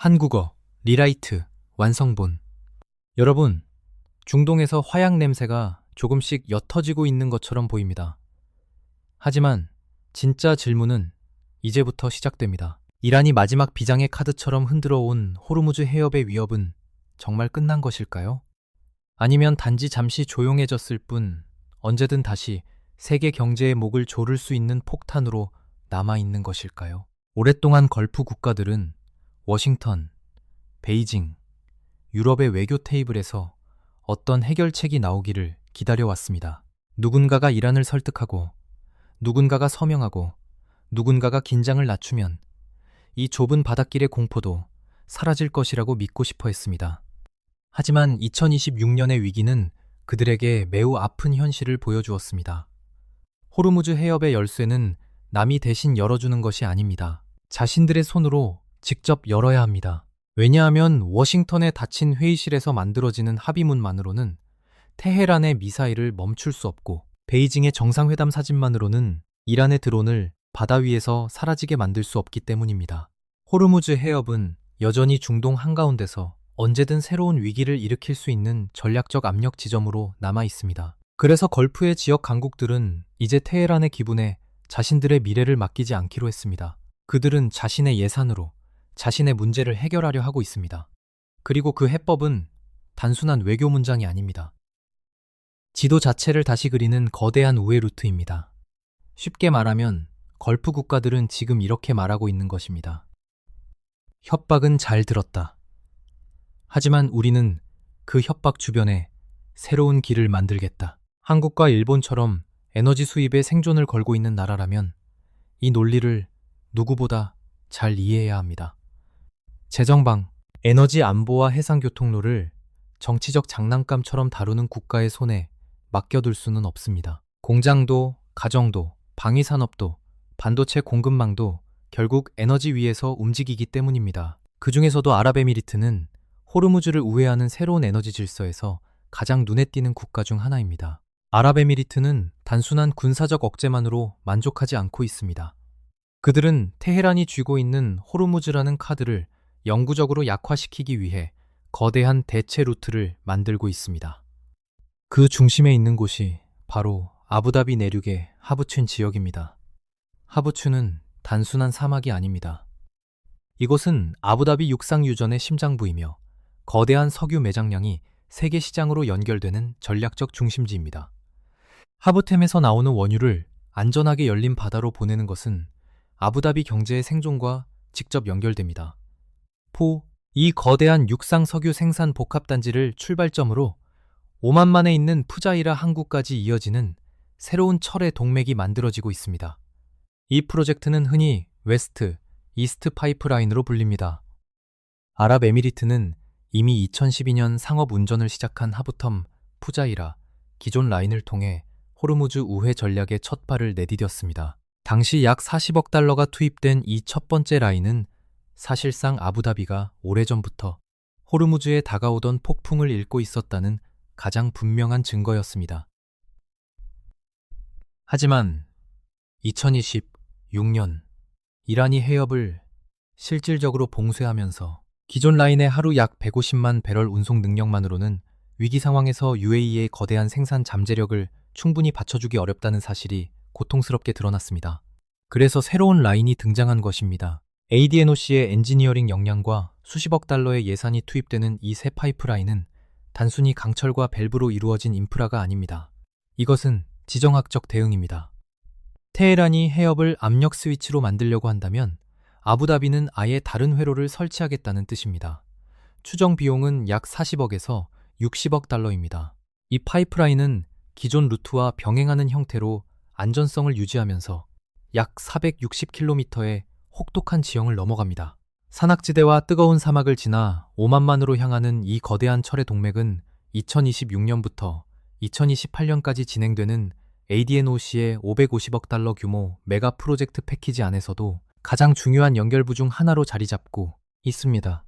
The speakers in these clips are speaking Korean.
한국어 리라이트 완성본. 여러분, 중동에서 화약 냄새가 조금씩 옅어지고 있는 것처럼 보입니다. 하지만 진짜 질문은 이제부터 시작됩니다. 이란이 마지막 비장의 카드처럼 흔들어 온 호르무즈 해협의 위협은 정말 끝난 것일까요? 아니면 단지 잠시 조용해졌을 뿐 언제든 다시 세계 경제의 목을 조를 수 있는 폭탄으로 남아있는 것일까요? 오랫동안 걸프 국가들은 워싱턴, 베이징, 유럽의 외교 테이블에서 어떤 해결책이 나오기를 기다려왔습니다. 누군가가 이란을 설득하고, 누군가가 서명하고, 누군가가 긴장을 낮추면 이 좁은 바닷길의 공포도 사라질 것이라고 믿고 싶어 했습니다. 하지만 2026년의 위기는 그들에게 매우 아픈 현실을 보여주었습니다. 호르무즈 해협의 열쇠는 남이 대신 열어주는 것이 아닙니다. 자신들의 손으로 직접 열어야 합니다. 왜냐하면 워싱턴의 닫힌 회의실에서 만들어지는 합의문만으로는 테헤란의 미사일을 멈출 수 없고, 베이징의 정상회담 사진만으로는 이란의 드론을 바다 위에서 사라지게 만들 수 없기 때문입니다. 호르무즈 해협은 여전히 중동 한가운데서 언제든 새로운 위기를 일으킬 수 있는 전략적 압력 지점으로 남아 있습니다. 그래서 걸프의 지역 강국들은 이제 테헤란의 기분에 자신들의 미래를 맡기지 않기로 했습니다. 그들은 자신의 예산으로 자신의 문제를 해결하려 하고 있습니다. 그리고 그 해법은 단순한 외교 문장이 아닙니다. 지도 자체를 다시 그리는 거대한 우회 루트입니다. 쉽게 말하면 걸프 국가들은 지금 이렇게 말하고 있는 것입니다. 협박은 잘 들었다. 하지만 우리는 그 협박 주변에 새로운 길을 만들겠다. 한국과 일본처럼 에너지 수입에 생존을 걸고 있는 나라라면 이 논리를 누구보다 잘 이해해야 합니다. 재정방, 에너지 안보와 해상교통로를 정치적 장난감처럼 다루는 국가의 손에 맡겨둘 수는 없습니다. 공장도, 가정도, 방위산업도, 반도체 공급망도 결국 에너지 위에서 움직이기 때문입니다. 그 중에서도 아랍에미리트는 호르무즈를 우회하는 새로운 에너지 질서에서 가장 눈에 띄는 국가 중 하나입니다. 아랍에미리트는 단순한 군사적 억제만으로 만족하지 않고 있습니다. 그들은 테헤란이 쥐고 있는 호르무즈라는 카드를 영구적으로 약화시키기 위해 거대한 대체 루트를 만들고 있습니다. 그 중심에 있는 곳이 바로 아부다비 내륙의 하부춘 지역입니다. 하부춘은 단순한 사막이 아닙니다. 이곳은 아부다비 육상유전의 심장부이며 거대한 석유 매장량이 세계 시장으로 연결되는 전략적 중심지입니다. 하부템에서 나오는 원유를 안전하게 열린 바다로 보내는 것은 아부다비 경제의 생존과 직접 연결됩니다. 이 거대한 육상 석유 생산 복합단지를 출발점으로 오만만에 있는 푸자이라 항구까지 이어지는 새로운 철의 동맥이 만들어지고 있습니다. 이 프로젝트는 흔히 웨스트, 이스트 파이프라인으로 불립니다. 아랍에미리트는 이미 2012년 상업 운전을 시작한 하부텀, 푸자이라, 기존 라인을 통해 호르무즈 우회 전략의 첫 발을 내디뎠습니다. 당시 약 40억 달러가 투입된 이 첫 번째 라인은 사실상 아부다비가 오래전부터 호르무즈에 다가오던 폭풍을 읽고 있었다는 가장 분명한 증거였습니다. 하지만 2026년 이란이 해협을 실질적으로 봉쇄하면서 기존 라인의 하루 약 150만 배럴 운송 능력만으로는 위기 상황에서 UAE의 거대한 생산 잠재력을 충분히 받쳐주기 어렵다는 사실이 고통스럽게 드러났습니다. 그래서 새로운 라인이 등장한 것입니다. ADNOC의 엔지니어링 역량과 수십억 달러의 예산이 투입되는 이 새 파이프라인은 단순히 강철과 밸브로 이루어진 인프라가 아닙니다. 이것은 지정학적 대응입니다. 테헤란이 해협을 압력 스위치로 만들려고 한다면 아부다비는 아예 다른 회로를 설치하겠다는 뜻입니다. 추정 비용은 약 40억에서 60억 달러입니다. 이 파이프라인은 기존 루트와 병행하는 형태로 안전성을 유지하면서 약 460km의 혹독한 지형을 넘어갑니다. 산악지대와 뜨거운 사막을 지나 오만만으로 향하는 이 거대한 철의 동맥은 2026년부터 2028년까지 진행되는 ADNOC의 550억 달러 규모 메가 프로젝트 패키지 안에서도 가장 중요한 연결부 중 하나로 자리 잡고 있습니다.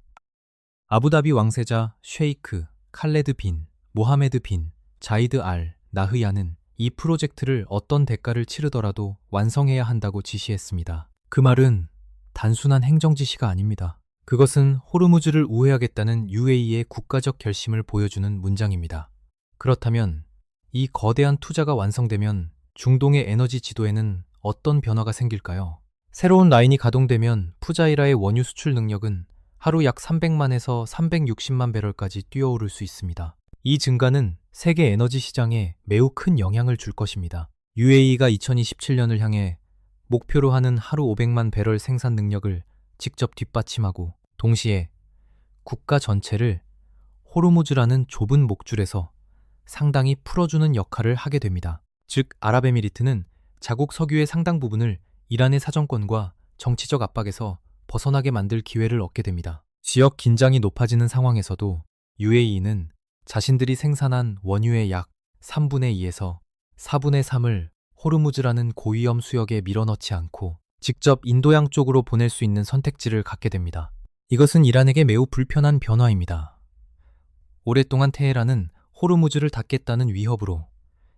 아부다비 왕세자 쉐이크 칼레드 빈 모하메드 빈 자이드 알 나흐야는 이 프로젝트를 어떤 대가를 치르더라도 완성해야 한다고 지시했습니다. 그 말은 단순한 행정 지시가 아닙니다. 그것은 호르무즈를 우회하겠다는 UAE의 국가적 결심을 보여주는 문장입니다. 그렇다면 이 거대한 투자가 완성되면 중동의 에너지 지도에는 어떤 변화가 생길까요? 새로운 라인이 가동되면 푸자이라의 원유 수출 능력은 하루 약 300만에서 360만 배럴까지 뛰어오를 수 있습니다. 이 증가는 세계 에너지 시장에 매우 큰 영향을 줄 것입니다. UAE가 2027년을 향해 목표로 하는 하루 500만 배럴 생산 능력을 직접 뒷받침하고 동시에 국가 전체를 호르무즈라는 좁은 목줄에서 상당히 풀어주는 역할을 하게 됩니다. 즉, 아랍에미리트는 자국 석유의 상당 부분을 이란의 사정권과 정치적 압박에서 벗어나게 만들 기회를 얻게 됩니다. 지역 긴장이 높아지는 상황에서도 UAE는 자신들이 생산한 원유의 약 3분의 2에서 4분의 3을 호르무즈라는 고위험 수역에 밀어넣지 않고 직접 인도양 쪽으로 보낼 수 있는 선택지를 갖게 됩니다. 이것은 이란에게 매우 불편한 변화입니다. 오랫동안 테헤란은 호르무즈를 닫겠다는 위협으로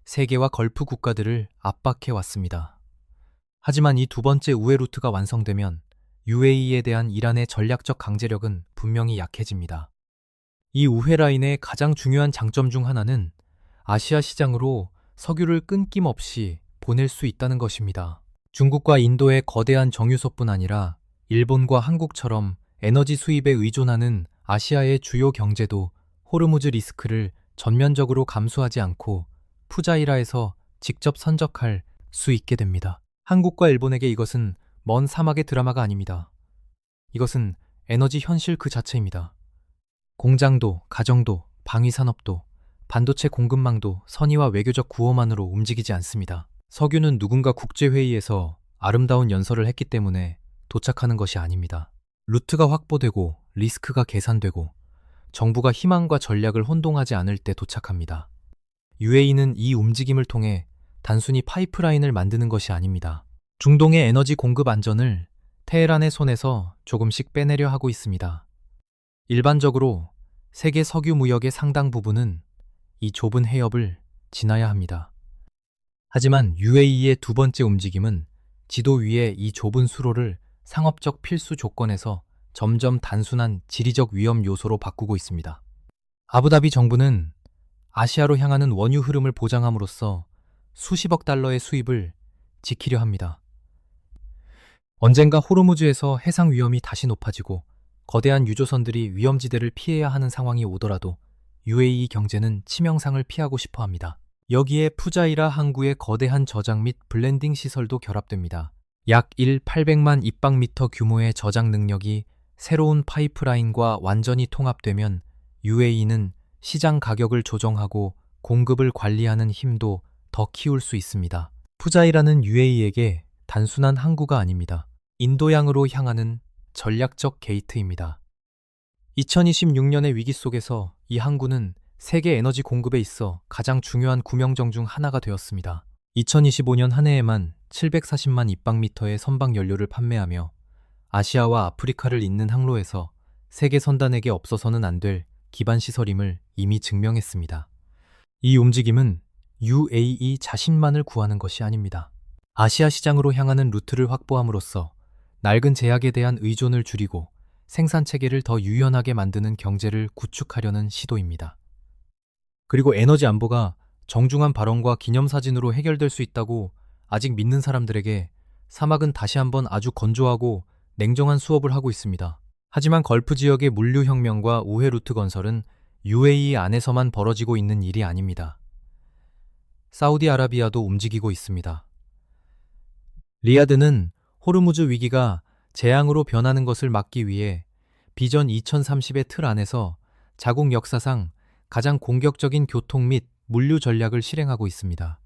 세계와 걸프 국가들을 압박해 왔습니다. 하지만 이 두 번째 우회 루트가 완성되면 UAE에 대한 이란의 전략적 강제력은 분명히 약해집니다. 이 우회 라인의 가장 중요한 장점 중 하나는 아시아 시장으로 석유를 끊김없이 보낼 수 있다는 것입니다. 중국과 인도의 거대한 정유소뿐 아니라 일본과 한국처럼 에너지 수입에 의존하는 아시아의 주요 경제도 호르무즈 리스크를 전면적으로 감수하지 않고 푸자이라에서 직접 선적할 수 있게 됩니다. 한국과 일본에게 이것은 먼 사막의 드라마가 아닙니다. 이것은 에너지 현실 그 자체입니다. 공장도, 가정도, 방위산업도, 반도체 공급망도 선의와 외교적 구호만으로 움직이지 않습니다. 석유는 누군가 국제회의에서 아름다운 연설을 했기 때문에 도착하는 것이 아닙니다. 루트가 확보되고 리스크가 계산되고 정부가 희망과 전략을 혼동하지 않을 때 도착합니다. UAE는 이 움직임을 통해 단순히 파이프라인을 만드는 것이 아닙니다. 중동의 에너지 공급 안전을 테헤란의 손에서 조금씩 빼내려 하고 있습니다. 일반적으로 세계 석유 무역의 상당 부분은 이 좁은 해협을 지나야 합니다. 하지만 UAE의 두 번째 움직임은 지도 위에 이 좁은 수로를 상업적 필수 조건에서 점점 단순한 지리적 위험 요소로 바꾸고 있습니다. 아부다비 정부는 아시아로 향하는 원유 흐름을 보장함으로써 수십억 달러의 수입을 지키려 합니다. 언젠가 호르무즈에서 해상 위험이 다시 높아지고 거대한 유조선들이 위험지대를 피해야 하는 상황이 오더라도 UAE 경제는 치명상을 피하고 싶어 합니다. 여기에 푸자이라 항구의 거대한 저장 및 블렌딩 시설도 결합됩니다. 약 800만 입방미터 규모의 저장 능력이 새로운 파이프라인과 완전히 통합되면 UAE는 시장 가격을 조정하고 공급을 관리하는 힘도 더 키울 수 있습니다. 푸자이라는 UAE에게 단순한 항구가 아닙니다. 인도양으로 향하는 전략적 게이트입니다. 2026년의 위기 속에서 이 항구는 세계 에너지 공급에 있어 가장 중요한 구명정 중 하나가 되었습니다. 2025년 한 해에만 740만 입방미터의 선박 연료를 판매하며 아시아와 아프리카를 잇는 항로에서 세계 선단에게 없어서는 안 될 기반 시설임을 이미 증명했습니다. 이 움직임은 UAE 자신만을 구하는 것이 아닙니다. 아시아 시장으로 향하는 루트를 확보함으로써 낡은 제약에 대한 의존을 줄이고 생산 체계를 더 유연하게 만드는 경제를 구축하려는 시도입니다. 그리고 에너지 안보가 정중한 발언과 기념사진으로 해결될 수 있다고 아직 믿는 사람들에게 사막은 다시 한번 아주 건조하고 냉정한 수업을 하고 있습니다. 하지만 걸프 지역의 물류혁명과 우회 루트 건설은 UAE 안에서만 벌어지고 있는 일이 아닙니다. 사우디아라비아도 움직이고 있습니다. 리야드는 호르무즈 위기가 재앙으로 변하는 것을 막기 위해 비전 2030의 틀 안에서 자국 역사상 가장 공격적인 교통 및 물류 전략을 실행하고 있습니다.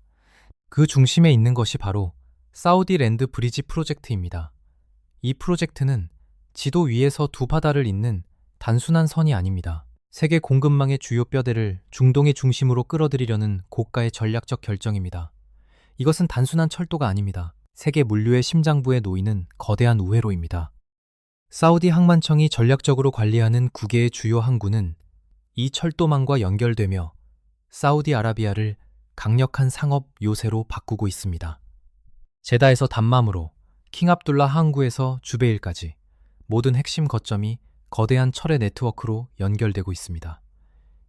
그 중심에 있는 것이 바로 사우디 랜드 브리지 프로젝트입니다. 이 프로젝트는 지도 위에서 두 바다를 잇는 단순한 선이 아닙니다. 세계 공급망의 주요 뼈대를 중동의 중심으로 끌어들이려는 고가의 전략적 결정입니다. 이것은 단순한 철도가 아닙니다. 세계 물류의 심장부에 놓이는 거대한 우회로입니다. 사우디 항만청이 전략적으로 관리하는 9개의 주요 항구는 이 철도망과 연결되며 사우디아라비아를 강력한 상업 요새로 바꾸고 있습니다. 제다에서 담맘으로 킹압둘라 항구에서 주베일까지 모든 핵심 거점이 거대한 철의 네트워크로 연결되고 있습니다.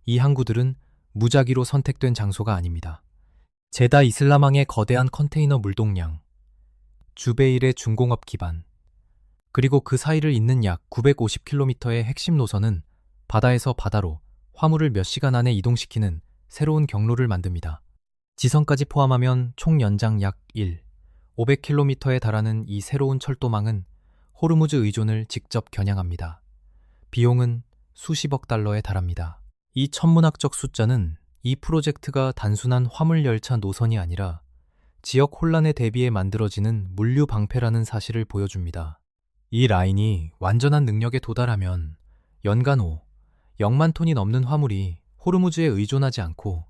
이 항구들은 무작위로 선택된 장소가 아닙니다. 제다 이슬람왕의 거대한 컨테이너 물동량, 주베일의 중공업 기반, 그리고 그 사이를 잇는 약 950km의 핵심 노선은 바다에서 바다로 화물을 몇 시간 안에 이동시키는 새로운 경로를 만듭니다. 지선까지 포함하면 총 연장 약 500km에 달하는 이 새로운 철도망은 호르무즈 의존을 직접 겨냥합니다. 비용은 수십억 달러에 달합니다. 이 천문학적 숫자는 이 프로젝트가 단순한 화물 열차 노선이 아니라 지역 혼란에 대비해 만들어지는 물류 방패라는 사실을 보여줍니다. 이 라인이 완전한 능력에 도달하면 연간 0만 톤이 넘는 화물이 호르무즈에 의존하지 않고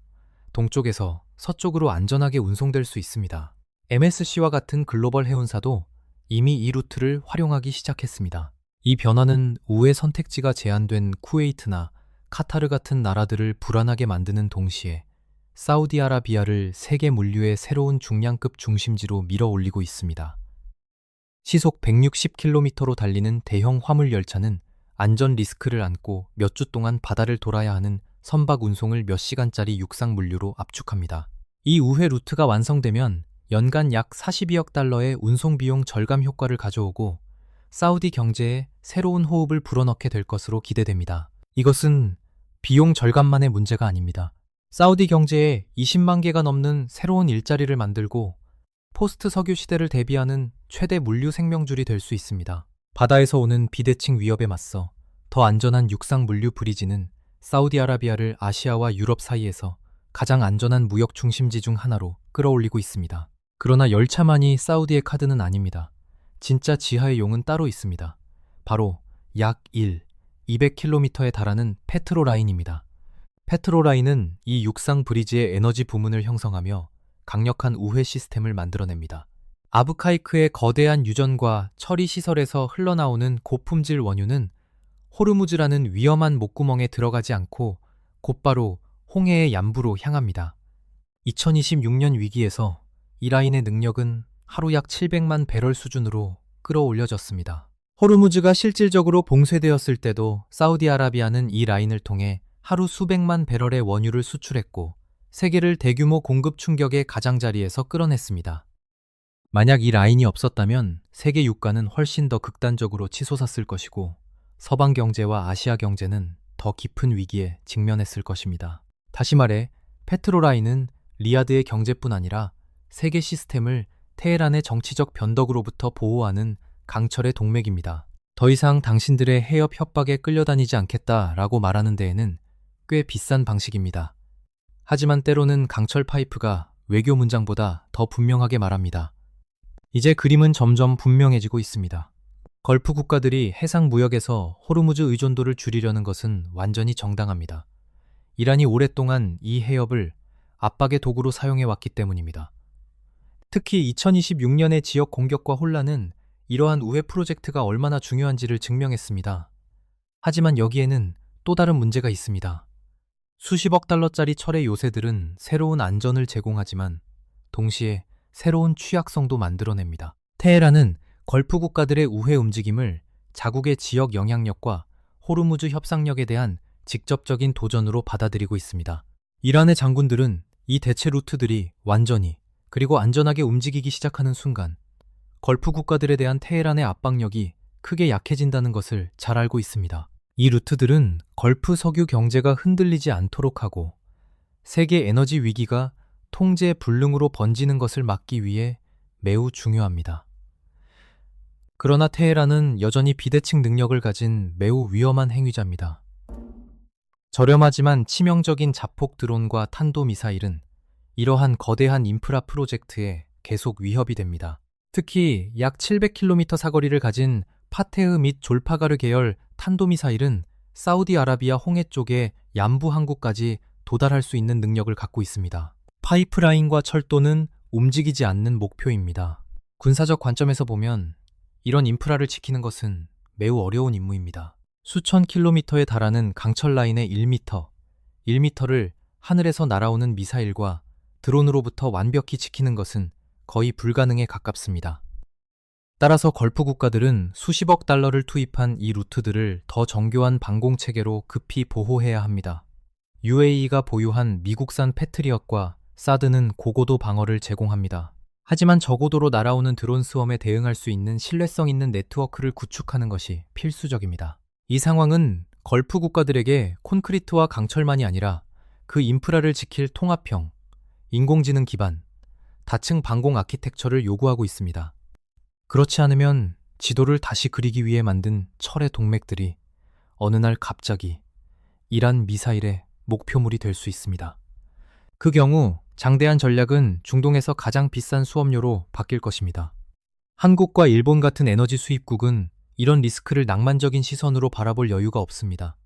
동쪽에서 서쪽으로 안전하게 운송될 수 있습니다. MSC와 같은 글로벌 해운사도 이미 이 루트를 활용하기 시작했습니다. 이 변화는 우회 선택지가 제한된 쿠웨이트나 카타르 같은 나라들을 불안하게 만드는 동시에 사우디아라비아를 세계 물류의 새로운 중량급 중심지로 밀어올리고 있습니다. 시속 160km로 달리는 대형 화물 열차는 안전 리스크를 안고 몇 주 동안 바다를 돌아야 하는 선박 운송을 몇 시간짜리 육상 물류로 압축합니다. 이 우회 루트가 완성되면 연간 약 42억 달러의 운송 비용 절감 효과를 가져오고 사우디 경제에 새로운 호흡을 불어넣게 될 것으로 기대됩니다. 이것은 비용 절감만의 문제가 아닙니다. 사우디 경제에 20만 개가 넘는 새로운 일자리를 만들고 포스트 석유 시대를 대비하는 최대 물류 생명줄이 될 수 있습니다. 바다에서 오는 비대칭 위협에 맞서 더 안전한 육상 물류 브리지는 사우디아라비아를 아시아와 유럽 사이에서 가장 안전한 무역 중심지 중 하나로 끌어올리고 있습니다. 그러나 열차만이 사우디의 카드는 아닙니다. 진짜 지하의 용은 따로 있습니다. 바로 약 200km에 달하는 페트로라인입니다. 페트로라인은 이 육상 브리지의 에너지 부문을 형성하며 강력한 우회 시스템을 만들어냅니다. 아브카이크의 거대한 유전과 처리 시설에서 흘러나오는 고품질 원유는 호르무즈라는 위험한 목구멍에 들어가지 않고 곧바로 홍해의 양부로 향합니다. 2026년 위기에서 이 라인의 능력은 하루 약 700만 배럴 수준으로 끌어올려졌습니다. 호르무즈가 실질적으로 봉쇄되었을 때도 사우디아라비아는 이 라인을 통해 하루 수백만 배럴의 원유를 수출했고 세계를 대규모 공급 충격의 가장자리에서 끌어냈습니다. 만약 이 라인이 없었다면 세계 유가는 훨씬 더 극단적으로 치솟았을 것이고 서방 경제와 아시아 경제는 더 깊은 위기에 직면했을 것입니다. 다시 말해 페트로라인은 리야드의 경제뿐 아니라 세계 시스템을 테헤란의 정치적 변덕으로부터 보호하는 강철의 동맥입니다. 더 이상 당신들의 해협 협박에 끌려다니지 않겠다라고 말하는 데에는 꽤 비싼 방식입니다. 하지만 때로는 강철 파이프가 외교 문장보다 더 분명하게 말합니다. 이제 그림은 점점 분명해지고 있습니다. 걸프 국가들이 해상 무역에서 호르무즈 의존도를 줄이려는 것은 완전히 정당합니다. 이란이 오랫동안 이 해협을 압박의 도구로 사용해왔기 때문입니다. 특히 2026년의 지역 공격과 혼란은 이러한 우회 프로젝트가 얼마나 중요한지를 증명했습니다. 하지만 여기에는 또 다른 문제가 있습니다. 수십억 달러짜리 철의 요새들은 새로운 안전을 제공하지만 동시에 새로운 취약성도 만들어냅니다. 테헤란은 걸프 국가들의 우회 움직임을 자국의 지역 영향력과 호르무즈 협상력에 대한 직접적인 도전으로 받아들이고 있습니다. 이란의 장군들은 이 대체 루트들이 완전히 그리고 안전하게 움직이기 시작하는 순간 걸프 국가들에 대한 테헤란의 압박력이 크게 약해진다는 것을 잘 알고 있습니다. 이 루트들은 걸프 석유 경제가 흔들리지 않도록 하고 세계 에너지 위기가 통제 불능으로 번지는 것을 막기 위해 매우 중요합니다. 그러나 테헤란은 여전히 비대칭 능력을 가진 매우 위험한 행위자입니다. 저렴하지만 치명적인 자폭 드론과 탄도미사일은 이러한 거대한 인프라 프로젝트에 계속 위협이 됩니다. 특히 약 700km 사거리를 가진 파테흐 및 졸파가르 계열 탄도미사일은 사우디아라비아 홍해 쪽의 얌부 항구까지 도달할 수 있는 능력을 갖고 있습니다. 파이프라인과 철도는 움직이지 않는 목표입니다. 군사적 관점에서 보면 이런 인프라를 지키는 것은 매우 어려운 임무입니다. 수천 킬로미터에 달하는 강철 라인의 1m를 하늘에서 날아오는 미사일과 드론으로부터 완벽히 지키는 것은 거의 불가능에 가깝습니다. 따라서 걸프 국가들은 수십억 달러를 투입한 이 루트들을 더 정교한 방공 체계로 급히 보호해야 합니다. UAE가 보유한 미국산 패트리엇과 사드는 고고도 방어를 제공합니다. 하지만 저고도로 날아오는 드론 스웜에 대응할 수 있는 신뢰성 있는 네트워크를 구축하는 것이 필수적입니다. 이 상황은 걸프 국가들에게 콘크리트와 강철만이 아니라 그 인프라를 지킬 통합형, 인공지능 기반, 다층 방공 아키텍처를 요구하고 있습니다. 그렇지 않으면 지도를 다시 그리기 위해 만든 철의 동맥들이 어느 날 갑자기 이란 미사일의 목표물이 될 수 있습니다. 그 경우 장대한 전략은 중동에서 가장 비싼 수업료로 바뀔 것입니다. 한국과 일본 같은 에너지 수입국은 이런 리스크를 낭만적인 시선으로 바라볼 여유가 없습니다.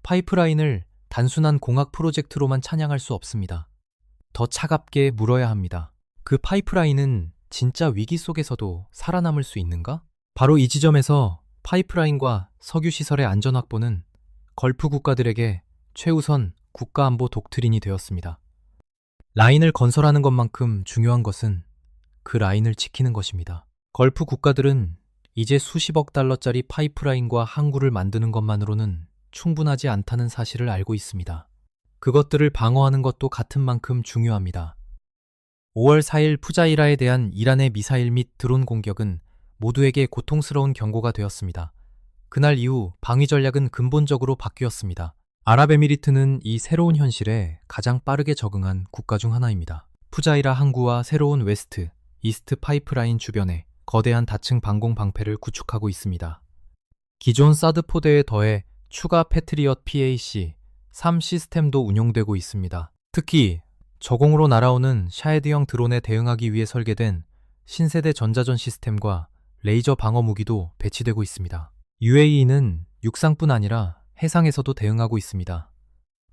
파이프라인을 단순한 공학 프로젝트로만 찬양할 수 없습니다. 더 차갑게 물어야 합니다. 그 파이프라인은 진짜 위기 속에서도 살아남을 수 있는가? 바로 이 지점에서 파이프라인과 석유시설의 안전 확보는 걸프 국가들에게 최우선 국가안보 독트린이 되었습니다. 라인을 건설하는 것만큼 중요한 것은 그 라인을 지키는 것입니다. 걸프 국가들은 이제 수십억 달러짜리 파이프라인과 항구를 만드는 것만으로는 충분하지 않다는 사실을 알고 있습니다. 그것들을 방어하는 것도 같은 만큼 중요합니다. 5월 4일 푸자이라에 대한 이란의 미사일 및 드론 공격은 모두에게 고통스러운 경고가 되었습니다. 그날 이후 방위 전략은 근본적으로 바뀌었습니다. 아랍에미리트는 이 새로운 현실에 가장 빠르게 적응한 국가 중 하나입니다. 푸자이라 항구와 새로운 웨스트, 이스트 파이프라인 주변에 거대한 다층 방공 방패를 구축하고 있습니다. 기존 사드 포대에 더해 추가 패트리엇 PAC-3 시스템도 운용되고 있습니다. 특히 저공으로 날아오는 샤헤드형 드론에 대응하기 위해 설계된 신세대 전자전 시스템과 레이저 방어 무기도 배치되고 있습니다. UAE는 육상뿐 아니라 해상에서도 대응하고 있습니다.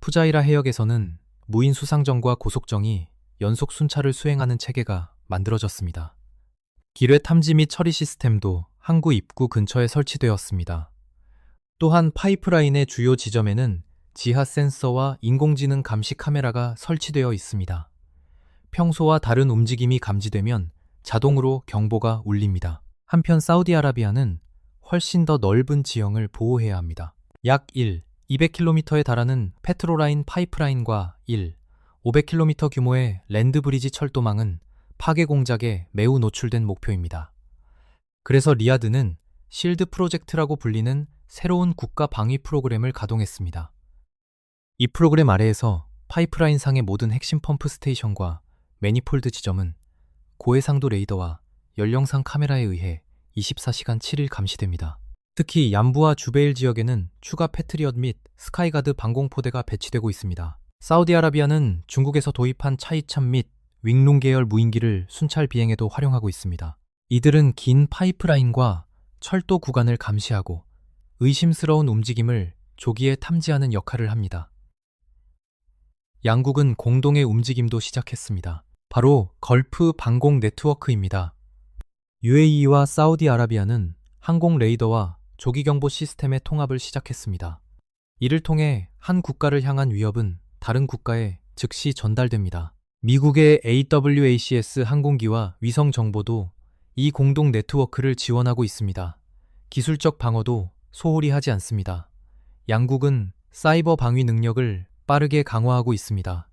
푸자이라 해역에서는 무인 수상정과 고속정이 연속 순찰을 수행하는 체계가 만들어졌습니다. 기뢰 탐지 및 처리 시스템도 항구 입구 근처에 설치되었습니다. 또한 파이프라인의 주요 지점에는 지하 센서와 인공지능 감시 카메라가 설치되어 있습니다. 평소와 다른 움직임이 감지되면 자동으로 경보가 울립니다. 한편 사우디아라비아는 훨씬 더 넓은 지형을 보호해야 합니다. 약 200km에 달하는 페트로라인 파이프라인과 500km 규모의 랜드브리지 철도망은 파괴 공작에 매우 노출된 목표입니다. 그래서 리야드는 실드 프로젝트라고 불리는 새로운 국가 방위 프로그램을 가동했습니다. 이 프로그램 아래에서 파이프라인 상의 모든 핵심 펌프 스테이션과 매니폴드 지점은 고해상도 레이더와 연령상 카메라에 의해 24시간 7일 감시됩니다. 특히 얌부와 주베일 지역에는 추가 패트리엇 및 스카이가드 방공포대가 배치되고 있습니다. 사우디아라비아는 중국에서 도입한 차이참 및 윙룽 계열 무인기를 순찰 비행에도 활용하고 있습니다. 이들은 긴 파이프라인과 철도 구간을 감시하고 의심스러운 움직임을 조기에 탐지하는 역할을 합니다. 양국은 공동의 움직임도 시작했습니다. 바로 걸프 방공 네트워크입니다. UAE와 사우디아라비아는 항공 레이더와 조기경보 시스템의 통합을 시작했습니다. 이를 통해 한 국가를 향한 위협은 다른 국가에 즉시 전달됩니다. 미국의 AWACS 항공기와 위성 정보도 이 공동 네트워크를 지원하고 있습니다. 기술적 방어도 소홀히 하지 않습니다. 양국은 사이버 방위 능력을 빠르게 강화하고 있습니다.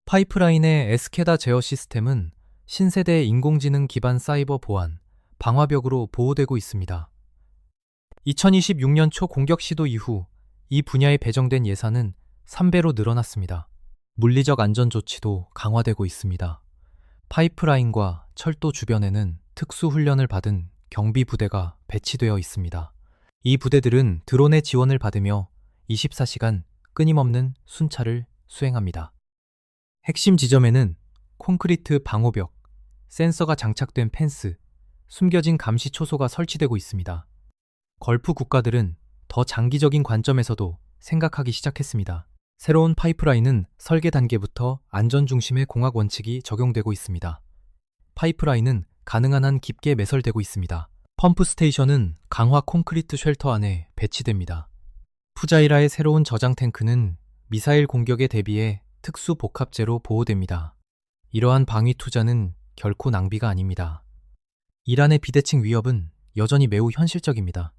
파이프라인의 에스케다 제어 시스템은 신세대 인공지능 기반 사이버 보안, 방화벽으로 보호되고 있습니다. 2026년 초 공격 시도 이후 이 분야에 배정된 예산은 3배로 늘어났습니다. 물리적 안전 조치도 강화되고 있습니다. 파이프라인과 철도 주변에는 특수훈련을 받은 경비 부대가 배치되어 있습니다. 이 부대들은 드론의 지원을 받으며 24시간 끊임없는 순찰을 수행합니다. 핵심 지점에는 콘크리트 방호벽, 센서가 장착된 펜스, 숨겨진 감시 초소가 설치되고 있습니다. 걸프 국가들은 더 장기적인 관점에서도 생각하기 시작했습니다. 새로운 파이프라인은 설계 단계부터 안전 중심의 공학 원칙이 적용되고 있습니다. 파이프라인은 가능한 한 깊게 매설되고 있습니다. 펌프 스테이션은 강화 콘크리트 쉘터 안에 배치됩니다. 푸자이라의 새로운 저장 탱크는 미사일 공격에 대비해 특수 복합재로 보호됩니다. 이러한 방위 투자는 결코 낭비가 아닙니다. 이란의 비대칭 위협은 여전히 매우 현실적입니다.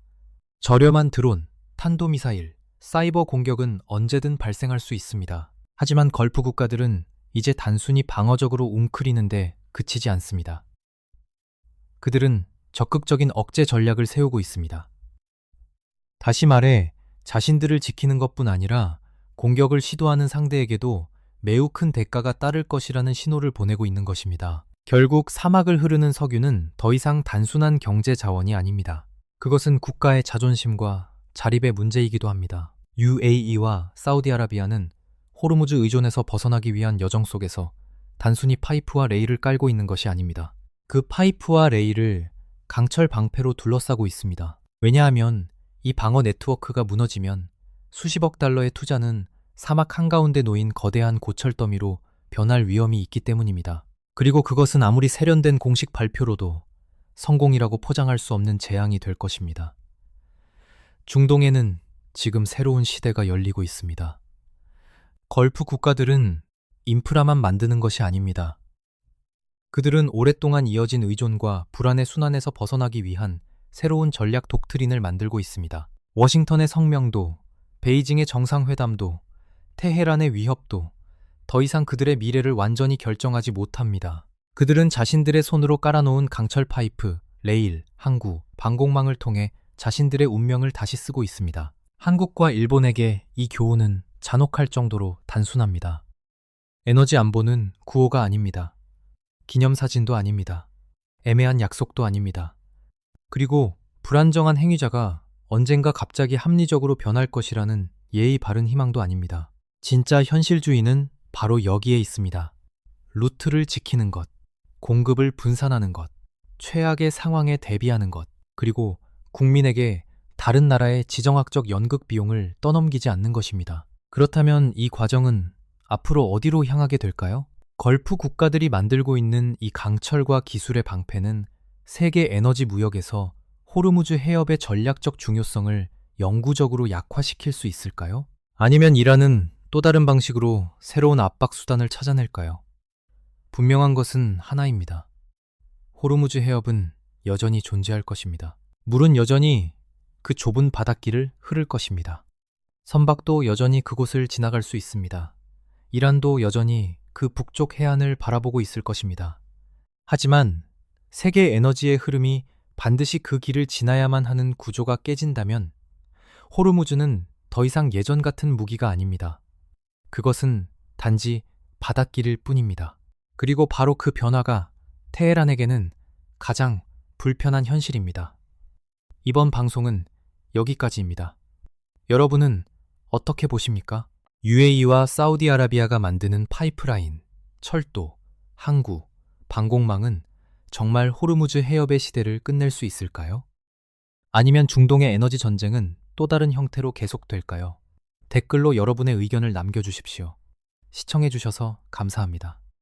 저렴한 드론, 탄도미사일, 사이버 공격은 언제든 발생할 수 있습니다. 하지만 걸프 국가들은 이제 단순히 방어적으로 웅크리는데 그치지 않습니다. 그들은 적극적인 억제 전략을 세우고 있습니다. 다시 말해, 자신들을 지키는 것뿐 아니라 공격을 시도하는 상대에게도 매우 큰 대가가 따를 것이라는 신호를 보내고 있는 것입니다. 결국 사막을 흐르는 석유는 더 이상 단순한 경제 자원이 아닙니다. 그것은 국가의 자존심과 자립의 문제이기도 합니다. UAE와 사우디아라비아는 호르무즈 의존에서 벗어나기 위한 여정 속에서 단순히 파이프와 레일을 깔고 있는 것이 아닙니다. 그 파이프와 레일을 강철 방패로 둘러싸고 있습니다. 왜냐하면 이 방어 네트워크가 무너지면 수십억 달러의 투자는 사막 한가운데 놓인 거대한 고철 더미로 변할 위험이 있기 때문입니다. 그리고 그것은 아무리 세련된 공식 발표로도 성공이라고 포장할 수 없는 재앙이 될 것입니다. 중동에는 지금 새로운 시대가 열리고 있습니다. 걸프 국가들은 인프라만 만드는 것이 아닙니다. 그들은 오랫동안 이어진 의존과 불안의 순환에서 벗어나기 위한 새로운 전략 독트린을 만들고 있습니다. 워싱턴의 성명도, 베이징의 정상회담도, 테헤란의 위협도 더 이상 그들의 미래를 완전히 결정하지 못합니다. 그들은 자신들의 손으로 깔아놓은 강철 파이프, 레일, 항구, 방공망을 통해 자신들의 운명을 다시 쓰고 있습니다. 한국과 일본에게 이 교훈은 잔혹할 정도로 단순합니다. 에너지 안보는 구호가 아닙니다. 기념사진도 아닙니다. 애매한 약속도 아닙니다. 그리고 불안정한 행위자가 언젠가 갑자기 합리적으로 변할 것이라는 예의 바른 희망도 아닙니다. 진짜 현실주의는 바로 여기에 있습니다. 루트를 지키는 것, 공급을 분산하는 것, 최악의 상황에 대비하는 것, 그리고 국민에게 다른 나라의 지정학적 연극 비용을 떠넘기지 않는 것입니다. 그렇다면 이 과정은 앞으로 어디로 향하게 될까요? 걸프 국가들이 만들고 있는 이 강철과 기술의 방패는 세계 에너지 무역에서 호르무즈 해협의 전략적 중요성을 영구적으로 약화시킬 수 있을까요? 아니면 이란은 또 다른 방식으로 새로운 압박 수단을 찾아낼까요? 분명한 것은 하나입니다. 호르무즈 해협은 여전히 존재할 것입니다. 물은 여전히 그 좁은 바닷길을 흐를 것입니다. 선박도 여전히 그곳을 지나갈 수 있습니다. 이란도 여전히 그 북쪽 해안을 바라보고 있을 것입니다. 하지만 세계 에너지의 흐름이 반드시 그 길을 지나야만 하는 구조가 깨진다면 호르무즈는 더 이상 예전 같은 무기가 아닙니다. 그것은 단지 바닷길일 뿐입니다. 그리고 바로 그 변화가 테헤란에게는 가장 불편한 현실입니다. 이번 방송은 여기까지입니다. 여러분은 어떻게 보십니까? UAE와 사우디아라비아가 만드는 파이프라인, 철도, 항구, 방공망은 정말 호르무즈 해협의 시대를 끝낼 수 있을까요? 아니면 중동의 에너지 전쟁은 또 다른 형태로 계속될까요? 댓글로 여러분의 의견을 남겨주십시오. 시청해주셔서 감사합니다.